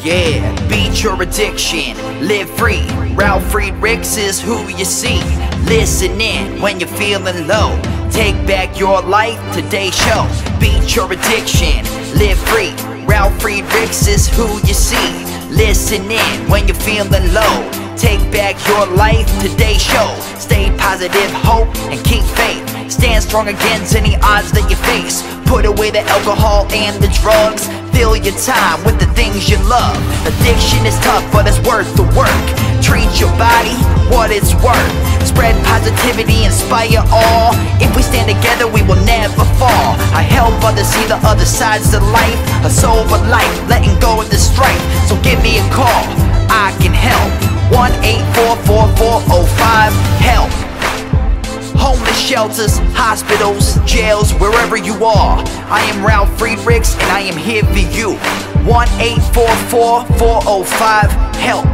Yeah, beat your addiction, live free. Ralf Friedrichs is who you see. Listen in when you're feeling low. Take back your life, today's show. Beat your addiction, live free. Ralf Friedrichs is who you see. Listen in when you're feeling low. Take back your life, today's show. Stay positive, hope, and keep faith. Stand strong against any odds that you face. Put away the alcohol and the drugs. Fill your time with the things you love. Addiction is tough, but it's worth the work. Treat your body what it's worth. Spread positivity, inspire all. If we stand together, we will never fall. I help others see the other sides to life. A sober life, letting go of the strife. So give me a call, I can help. 1-844-4405-HELP. Homeless shelters, hospitals, jails, wherever you are. I am Ralf Friedrichs and I am here for you. 1-844-405-HELP.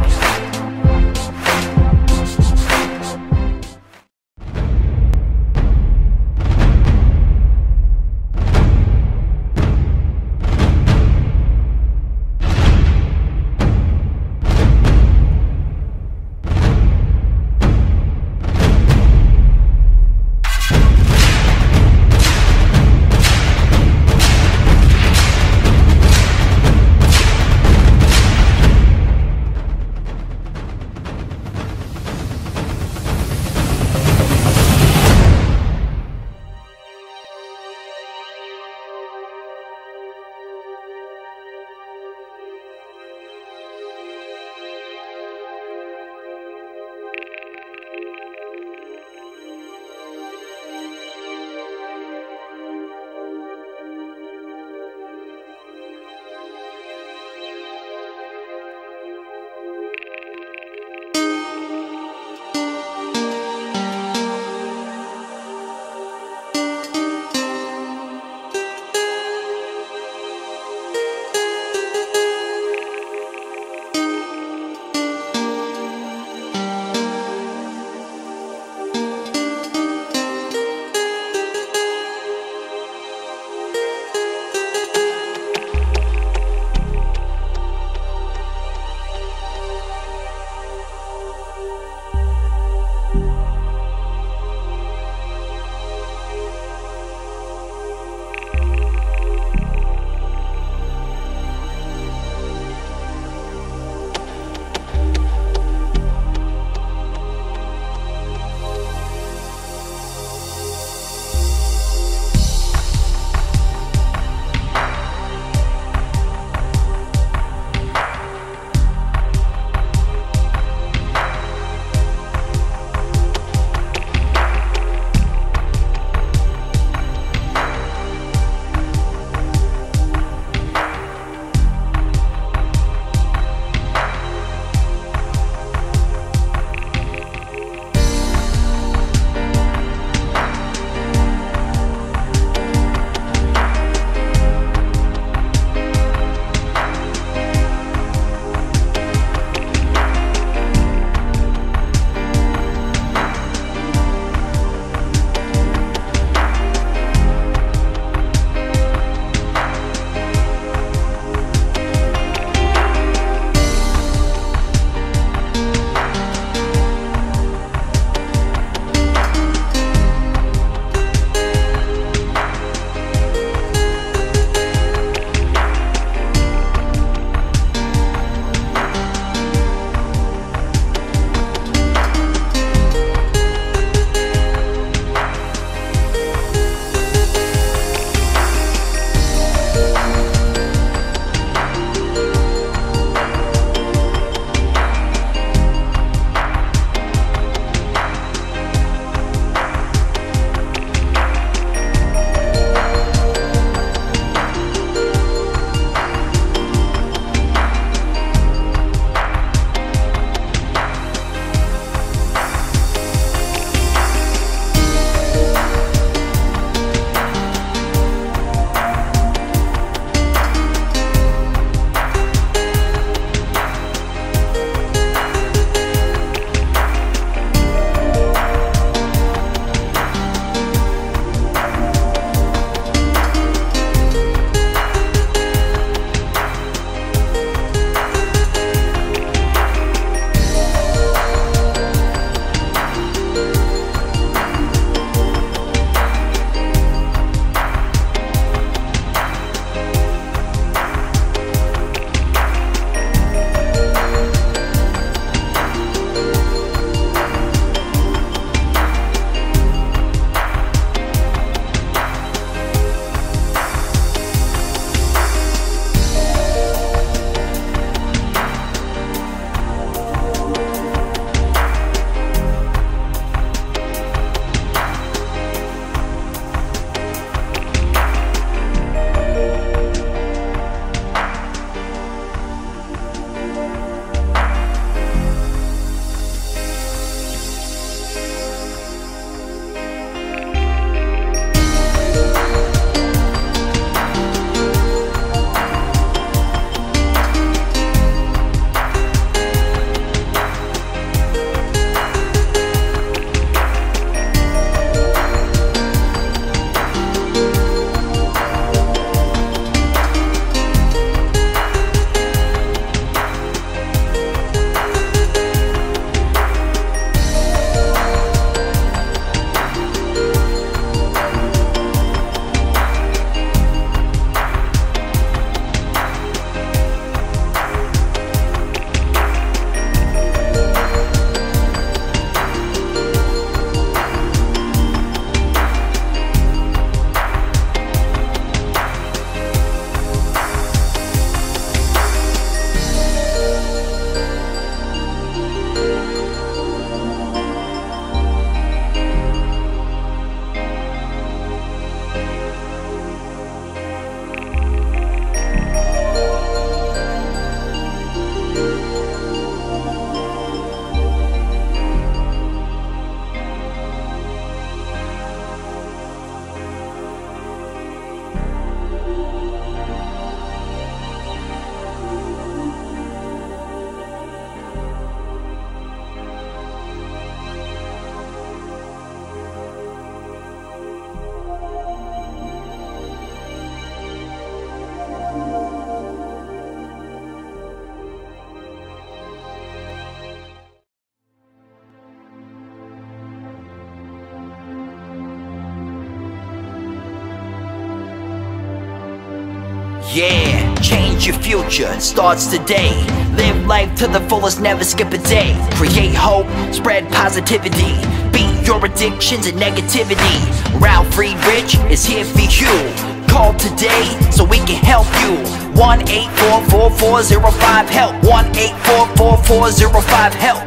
Yeah, change your future, starts today. Live life to the fullest, never skip a day. Create hope, spread positivity. Beat your addictions and negativity. Ralf Friedrichs is here for you. Call today so we can help you. 1-844-405-HELP. 1-844-405-HELP.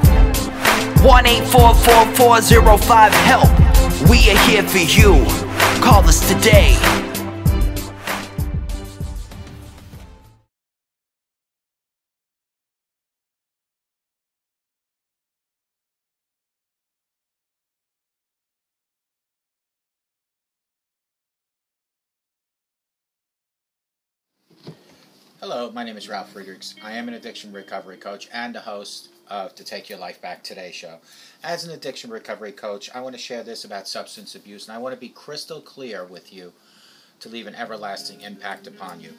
1-844-405-HELP. We are here for you. Call us today. Hello, my name is Ralf Friedrichs. I am an addiction recovery coach and the host of the Take Your Life Back Today show. As an addiction recovery coach, I want to share this about substance abuse, and I want to be crystal clear with you to leave an everlasting impact upon you.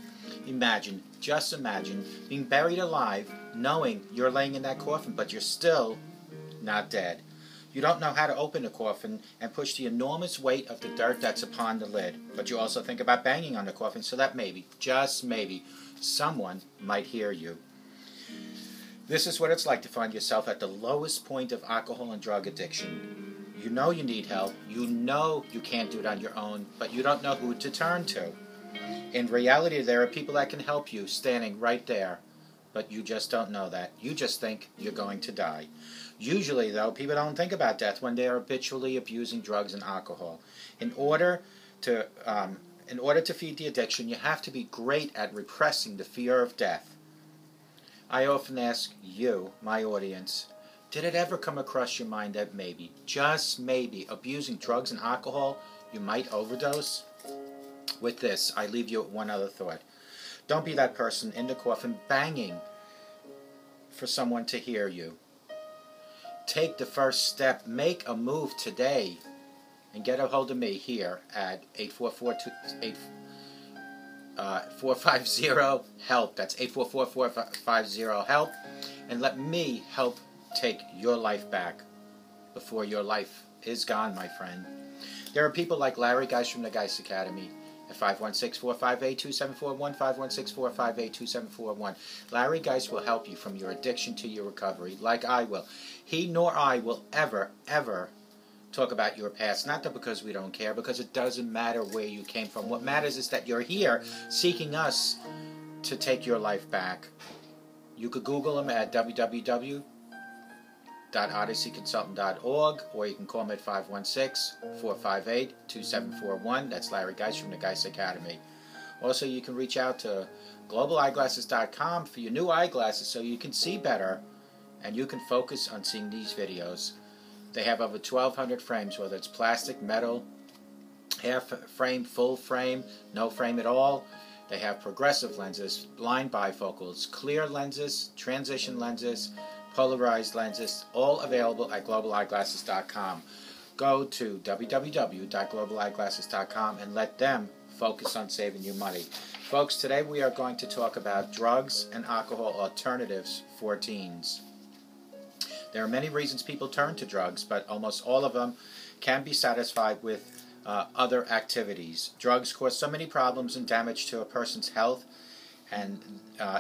Imagine, just imagine, being buried alive, knowing you're laying in that coffin, but you're still not dead. You don't know how to open the coffin and push the enormous weight of the dirt that's upon the lid, but you also think about banging on the coffin so that maybe, just maybe, someone might hear you. This is what it's like to find yourself at the lowest point of alcohol and drug addiction. You know you need help, you know you can't do it on your own, but you don't know who to turn to. In reality, there are people that can help you standing right there, but you just don't know that. You just think you're going to die. Usually, though, people don't think about death when they are habitually abusing drugs and alcohol. In order to feed the addiction, you have to be great at repressing the fear of death. I often ask you, my audience, did it ever come across your mind that maybe, just maybe, abusing drugs and alcohol, you might overdose? With this, I leave you with one other thought. Don't be that person in the coffin banging for someone to hear you. Take the first step. Make a move today. And get a hold of me here at 844-450-HELP. That's 844-450-HELP. And let me help take your life back before your life is gone, my friend. There are people like Larry Geist from the Geist Academy at 516-458-2741, 516-458-2741. Larry Geist will help you from your addiction to your recovery, like I will. He nor I will ever talk about your past, not that because we don't care, because it doesn't matter where you came from. What matters is that you're here seeking us to take your life back. You could Google him at www.odysseyconsultant.org, or you can call him at 516-458-2741. That's Larry Geist from the Geist Academy. Also, you can reach out to globaleyeglasses.com for your new eyeglasses so you can see better and you can focus on seeing these videos. They have over 1,200 frames, whether it's plastic, metal, half frame, full frame, no frame at all. They have progressive lenses, blind bifocals, clear lenses, transition lenses, polarized lenses, all available at globaleyeglasses.com. Go to www.globaleyeglasses.com and let them focus on saving you money. Folks, today we are going to talk about drugs and alcohol alternatives for teens. There are many reasons people turn to drugs, but almost all of them can be satisfied with other activities. Drugs cause so many problems and damage to a person's health, and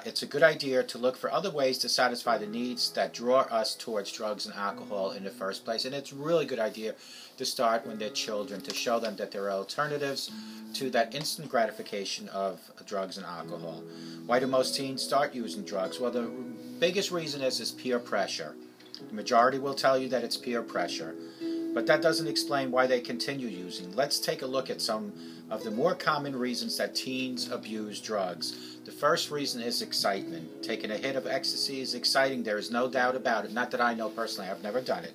it's a good idea to look for other ways to satisfy the needs that draw us towards drugs and alcohol in the first place. And it's a really good idea to start when they're children, to show them that there are alternatives to that instant gratification of drugs and alcohol. Why do most teens start using drugs? Well, the biggest reason is peer pressure. The majority will tell you that it's peer pressure, but that doesn't explain why they continue using. Let's take a look at some of the more common reasons that teens abuse drugs. The first reason is excitement. Taking a hit of ecstasy is exciting. There is no doubt about it. Not that I know personally. I've never done it.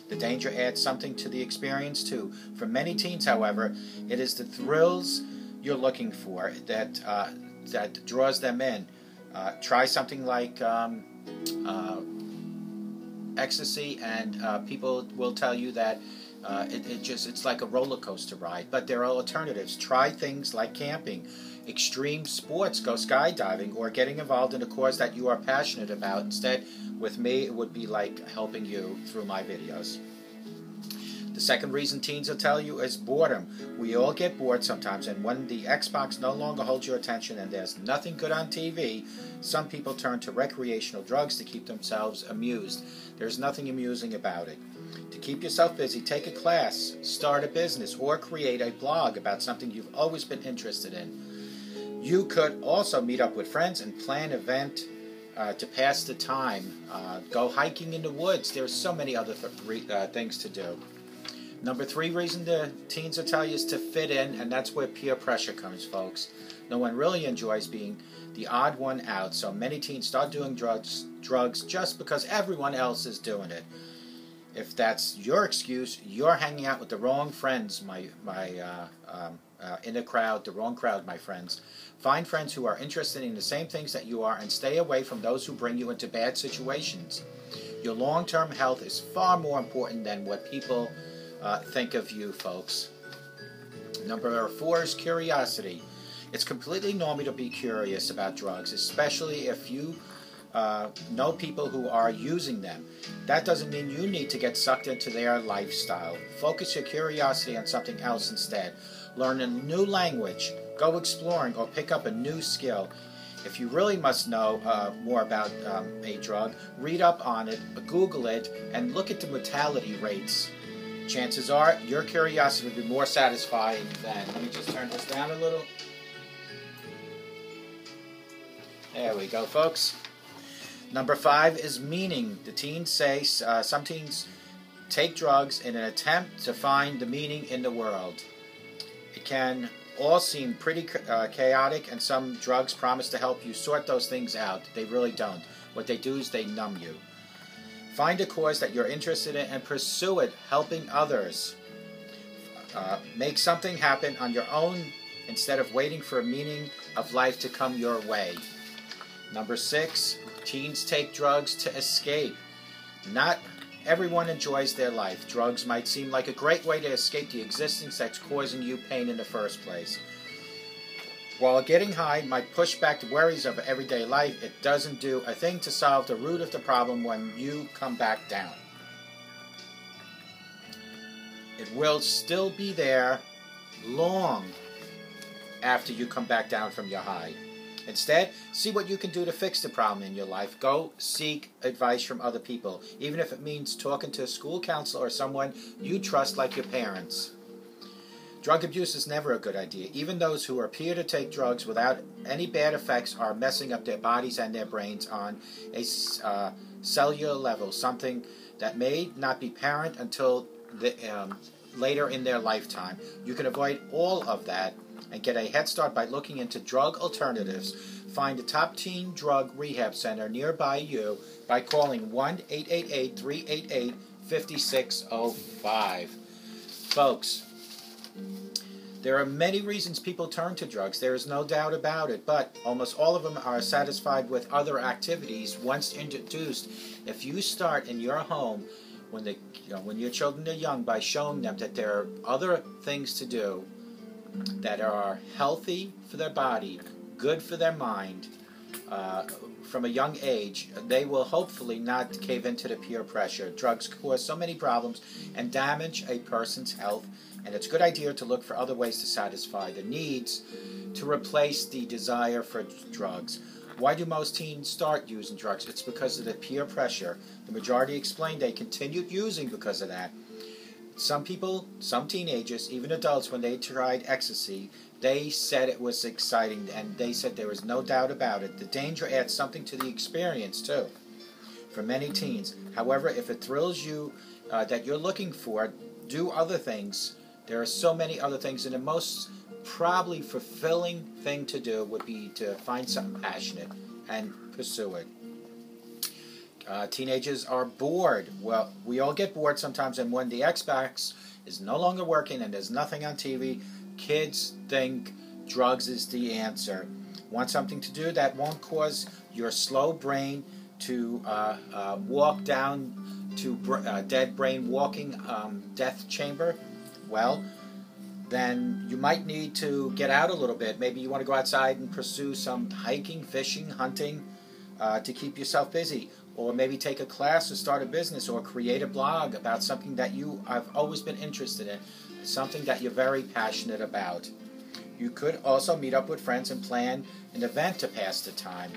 The danger adds something to the experience too. For many teens, however, it is the thrills you're looking for that draws them in. Try something like ecstasy, and people will tell you that it's like a roller coaster ride. But there are alternatives. Try things like camping, extreme sports, go skydiving, or getting involved in a cause that you are passionate about. Instead, with me, it would be like helping you through my videos. The second reason teens will tell you is boredom. We all get bored sometimes, and when the Xbox no longer holds your attention and there's nothing good on TV, some people turn to recreational drugs to keep themselves amused. There's nothing amusing about it. To keep yourself busy, take a class, start a business, or create a blog about something you've always been interested in. You could also meet up with friends and plan an event to pass the time. Go hiking in the woods. There's so many other things to do. Number 3 reason the teens will tell you is to fit in, and that's where peer pressure comes, folks. No one really enjoys being the odd one out, so many teens start doing drugs just because everyone else is doing it. If that's your excuse, you're hanging out with the wrong friends, in the crowd, the wrong crowd, my friends. Find friends who are interested in the same things that you are, and stay away from those who bring you into bad situations. Your long-term health is far more important than what people think of you, folks. Number 4 is curiosity. It's completely normal to be curious about drugs, especially if you know people who are using them. That doesn't mean you need to get sucked into their lifestyle. Focus your curiosity on something else instead. Learn a new language, go exploring, or pick up a new skill. If you really must know more about a drug, read up on it, Google it, and look at the mortality rates. Chances are your curiosity will be more satisfying than... Let me just turn this down a little. There we go, folks. Number 5 is meaning. The teens say some teens take drugs in an attempt to find the meaning in the world. It can all seem pretty chaotic, and some drugs promise to help you sort those things out. They really don't. What they do is they numb you. Find a cause that you're interested in and pursue it, helping others. Make something happen on your own instead of waiting for a meaning of life to come your way. Number 6, teens take drugs to escape. Not everyone enjoys their life. Drugs might seem like a great way to escape the existence that's causing you pain in the first place. While getting high might push back the worries of everyday life, it doesn't do a thing to solve the root of the problem when you come back down. It will still be there long after you come back down from your high. Instead, see what you can do to fix the problem in your life. Go seek advice from other people, even if it means talking to a school counselor or someone you trust like your parents. Drug abuse is never a good idea. Even those who appear to take drugs without any bad effects are messing up their bodies and their brains on a cellular level, something that may not be apparent until later in their lifetime. You can avoid all of that and get a head start by looking into drug alternatives. Find a top teen drug rehab center nearby you by calling 1-888-388-5605. Folks, there are many reasons people turn to drugs. There is no doubt about it, but almost all of them are satisfied with other activities once introduced. If you start in your home when your children are young by showing them that there are other things to do that are healthy for their body, good for their mind, from a young age, they will hopefully not cave into the peer pressure. Drugs cause so many problems and damage a person's health, and it's a good idea to look for other ways to satisfy the needs to replace the desire for drugs. Why do most teens start using drugs? It's because of the peer pressure. The majority explained they continued using because of that. Some people, some teenagers, even adults, when they tried ecstasy, they said it was exciting, and they said there was no doubt about it. The danger adds something to the experience, too, for many teens. However, if it thrills you that you're looking for, do other things. There are so many other things, and the most probably fulfilling thing to do would be to find something passionate and pursue it. Teenagers are bored. Well, we all get bored sometimes, and when the Xbox is no longer working and there's nothing on TV, kids think drugs is the answer. Want something to do that won't cause your slow brain to walk down to dead brain walking death chamber? Well, then you might need to get out a little bit. Maybe you want to go outside and pursue some hiking, fishing, hunting, to keep yourself busy. or maybe take a class or start a business or create a blog about something that you have always been interested in, something that you're very passionate about. You could also meet up with friends and plan an event to pass the time.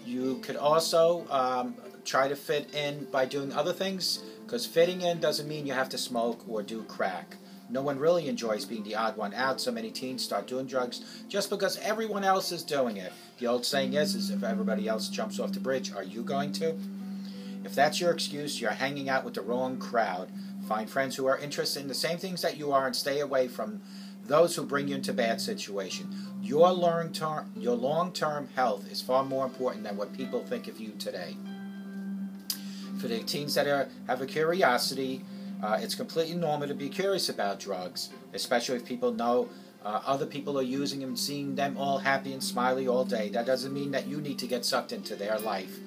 You could also try to fit in by doing other things, because fitting in doesn't mean you have to smoke or do crack. No one really enjoys being the odd one out. So many teens start doing drugs just because everyone else is doing it. The old saying is if everybody else jumps off the bridge, are you going to? If that's your excuse, you're hanging out with the wrong crowd. Find friends who are interested in the same things that you are and stay away from those who bring you into bad situations. Your long-term health is far more important than what people think of you today. For the teens that have a curiosity, it's completely normal to be curious about drugs, especially if people know other people are using them and seeing them all happy and smiley all day. That doesn't mean that you need to get sucked into their life.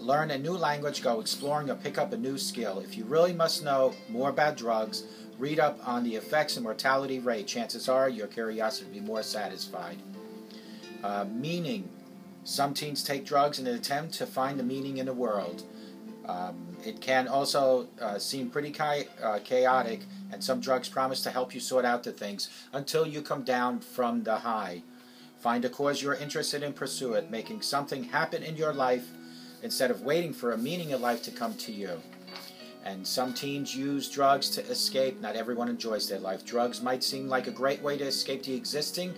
Learn a new language, go exploring, or pick up a new skill. If you really must know more about drugs, read up on the effects and mortality rate. Chances are your curiosity will be more satisfied. Meaning. Some teens take drugs in an attempt to find the meaning in the world. It can also seem pretty chaotic, and some drugs promise to help you sort out the things until you come down from the high. Find a cause you're interested in, pursue it, making something happen in your life instead of waiting for a meaning in life to come to you. And some teens use drugs to escape. Not everyone enjoys their life. Drugs might seem like a great way to escape the existing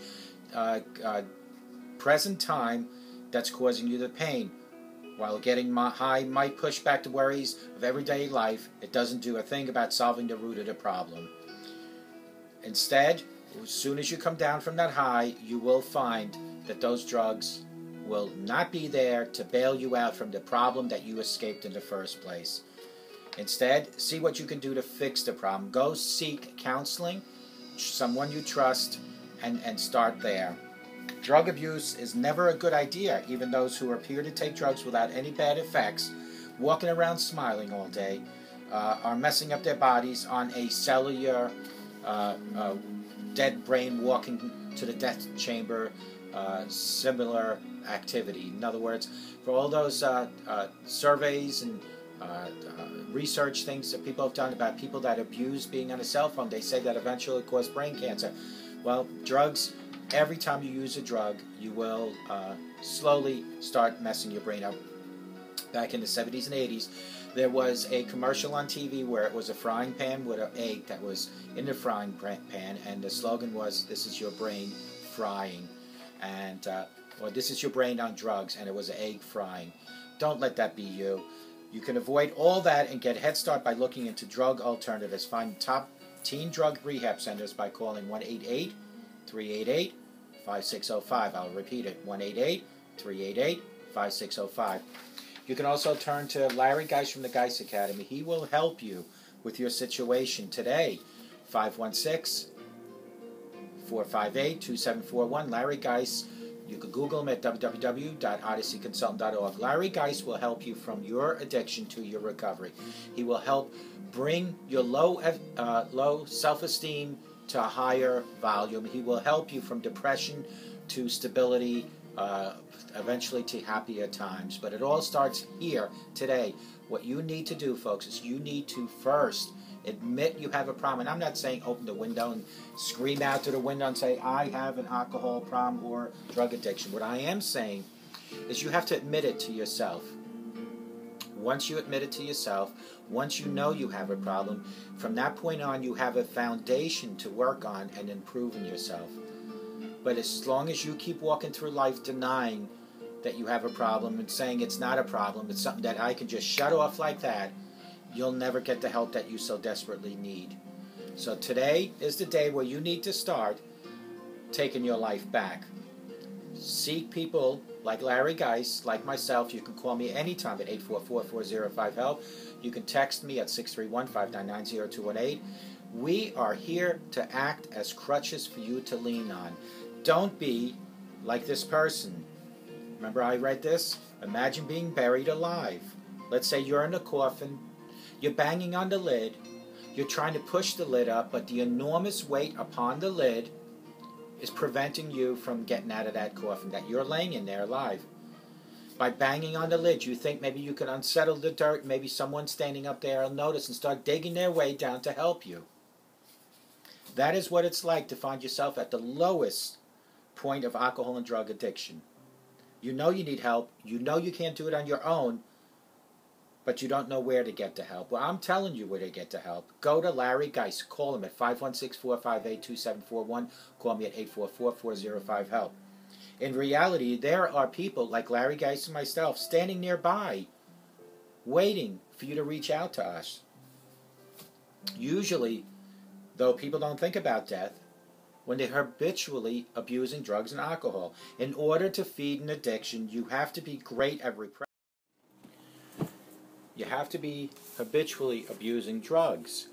present time that's causing you the pain. While getting high might push back the worries of everyday life, it doesn't do a thing about solving the root of the problem. Instead, as soon as you come down from that high, you will find that those drugs will not be there to bail you out from the problem that you escaped in the first place. Instead, see what you can do to fix the problem. Go seek counseling, someone you trust, and start there. Drug abuse is never a good idea. Even those who appear to take drugs without any bad effects, walking around smiling all day, are messing up their bodies on a cellular, dead brain walking to the death chamber, similar activity. In other words, for all those surveys and research things that people have done about people that abuse being on a cell phone, they say that eventually it causes brain cancer. Well, drugs, every time you use a drug, you will slowly start messing your brain up. Back in the 70s and 80s, there was a commercial on TV where it was a frying pan with an egg that was in the frying pan, and the slogan was, "This is your brain frying," and or "This is your brain on drugs," and it was an egg frying. Don't let that be you. You can avoid all that and get a head start by looking into drug alternatives. Find top teen drug rehab centers by calling 1-888-388-5605. I'll repeat it, 1-888-388-5605. You can also turn to Larry Geis from the Geis Academy. He will help you with your situation today. 516-458-2741. Larry Geis. You can Google him at www.odysseyconsultant.org. Larry Geis will help you from your addiction to your recovery. He will help bring your low self-esteem to a higher volume. He will help you from depression to stability, eventually to happier times. But it all starts here today. What you need to do, folks, is you need to first admit you have a problem. And I'm not saying open the window and scream out to the window and say, "I have an alcohol problem or drug addiction." What I am saying is you have to admit it to yourself. Once you admit it to yourself, once you know you have a problem, from that point on you have a foundation to work on and improving yourself. But as long as you keep walking through life denying that you have a problem and saying it's not a problem, it's something that I can just shut off like that, you'll never get the help that you so desperately need. So today is the day where you need to start taking your life back. Seek people like Larry Geis, like myself. You can call me anytime at 844-405-HELP. You can text me at 631-599-0218. We are here to act as crutches for you to lean on. Don't be like this person. Remember I read this? Imagine being buried alive. Let's say you're in a coffin. You're banging on the lid. You're trying to push the lid up, but the enormous weight upon the lid is preventing you from getting out of that coffin, that you're laying in there alive. By banging on the lid, you think maybe you can unsettle the dirt, maybe someone standing up there will notice and start digging their way down to help you. That is what it's like to find yourself at the lowest point of alcohol and drug addiction. You know you need help, you know you can't do it on your own, but you don't know where to get the help. Well, I'm telling you where to get the help. Go to Larry Geis. Call him at 516-458-2741. Call me at 844-405-HELP. In reality, there are people like Larry Geis and myself standing nearby, waiting for you to reach out to us. Usually, though, people don't think about death when they're habitually abusing drugs and alcohol. In order to feed an addiction, you have to be great at repression. You have to be habitually abusing drugs.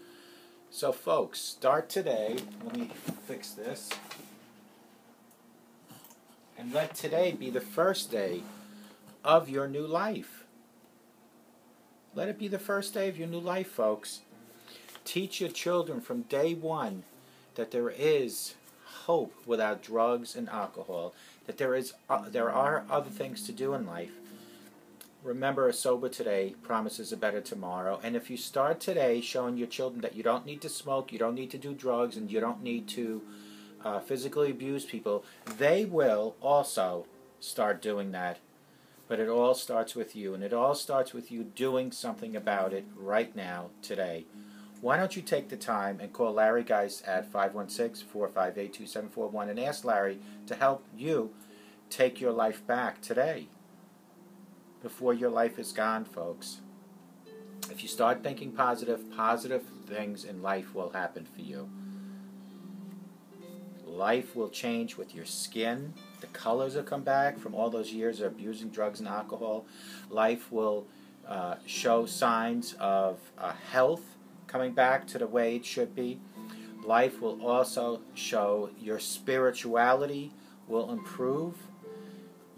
So, folks, start today. Let me fix this. And let today be the first day of your new life. Let it be the first day of your new life, folks. Teach your children from day one that there is hope without drugs and alcohol, that there are other things to do in life. Remember, a sober today promises a better tomorrow. And if you start today showing your children that you don't need to smoke, you don't need to do drugs, and you don't need to physically abuse people, they will also start doing that. But it all starts with you, and it all starts with you doing something about it right now, today. Why don't you take the time and call Larry Geis at 516-458-2741 and ask Larry to help you take your life back today, before your life is gone, folks. If you start thinking positive things in life will happen for you. Life will change with your skin. The colors will come back from all those years of abusing drugs and alcohol. Life will show signs of health coming back to the way it should be. Life will also show your spirituality will improve.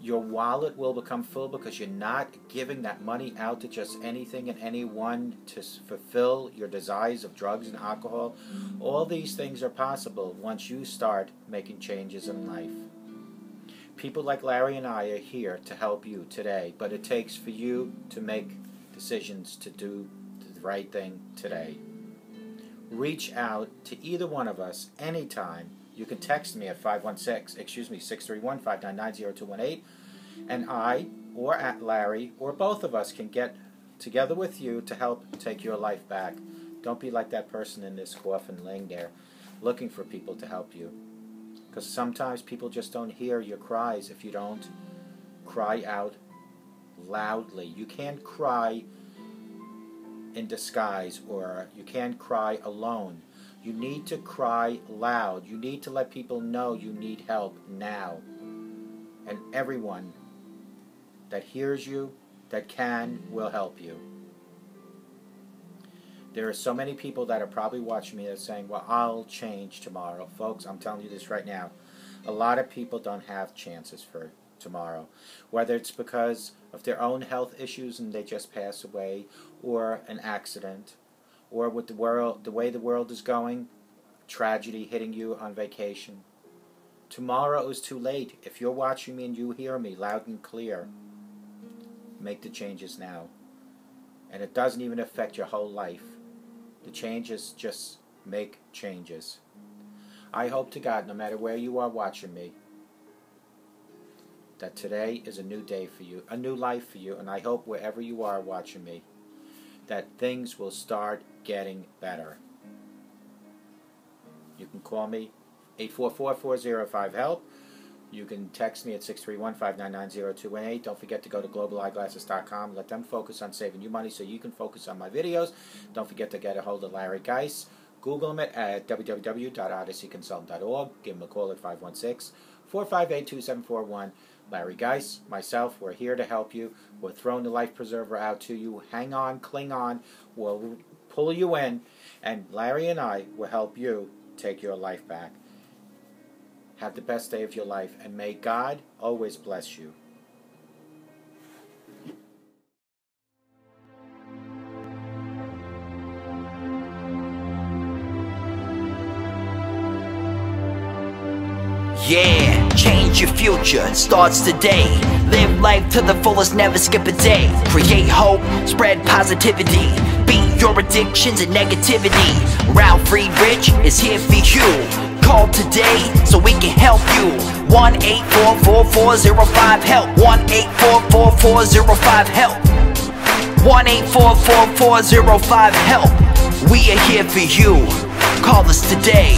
Your wallet will become full because you're not giving that money out to just anything and anyone to fulfill your desires of drugs and alcohol. All these things are possible once you start making changes in life. People like Larry and I are here to help you today, but it takes for you to make decisions to do the right thing today. Reach out to either one of us anytime. You can text me at 631-599-0218, and I, or at Larry, or both of us can get together with you to help take your life back. Don't be like that person in this coffin laying there looking for people to help you. Because sometimes people just don't hear your cries if you don't cry out loudly. You can't cry in disguise, or you can't cry alone. You need to cry loud. You need to let people know you need help now. And everyone that hears you, that can, will help you. There are so many people that are probably watching me that are saying, well, I'll change tomorrow. Folks, I'm telling you this right now. A lot of people don't have chances for tomorrow. Whether it's because of their own health issues and they just pass away, or an accident, or with the way the world is going, tragedy hitting you on vacation. Tomorrow is too late. If you're watching me and you hear me loud and clear, make the changes now. And it doesn't even affect your whole life. The changes, just make changes. I hope to God, no matter where you are watching me, that today is a new day for you, a new life for you, and I hope wherever you are watching me, that things will start getting better. You can call me 844-405-HELP. You can text me at 631-599-0218. Don't forget to go to globaleyeglasses.com. Let them focus on saving you money so you can focus on my videos. Don't forget to get a hold of Larry Geis. Google him at www.odysseyconsultant.org. Give him a call at 516-458-2741. Larry Geis, myself, we're here to help you. We're throwing the life preserver out to you. Hang on, cling on. We'll pull you in, and Larry and I will help you take your life back. Have the best day of your life, and may God always bless you. Yeah, change your future starts today. Live life to the fullest, never skip a day. Create hope, spread positivity. Beat your addictions and negativity. Ralf Friedrichs is here for you. Call today so we can help you. 1-844-405-HELP. 1-844-405-HELP. 1-844-405-HELP. We are here for you. Call us today.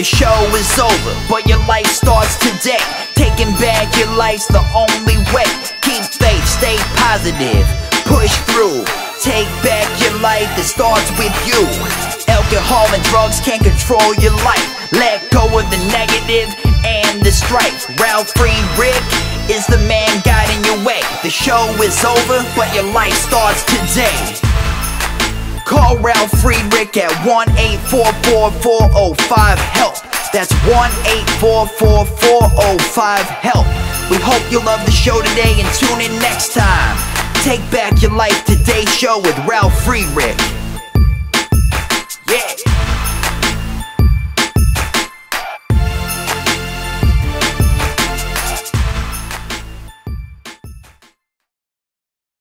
The show is over, but your life starts today. Taking back your life's the only way. Keep faith, stay positive, push through. Take back your life, it starts with you. Alcohol and drugs can't control your life. Let go of the negative and the strife. Ralf Friedrichs is the man guiding your way. The show is over, but your life starts today. Call Ralf Friedrichs at 1-844-405-HELP. That's 1-844-405-HELP. We hope you love the show today and tune in next time. Take back your life today show with Ralf Friedrichs.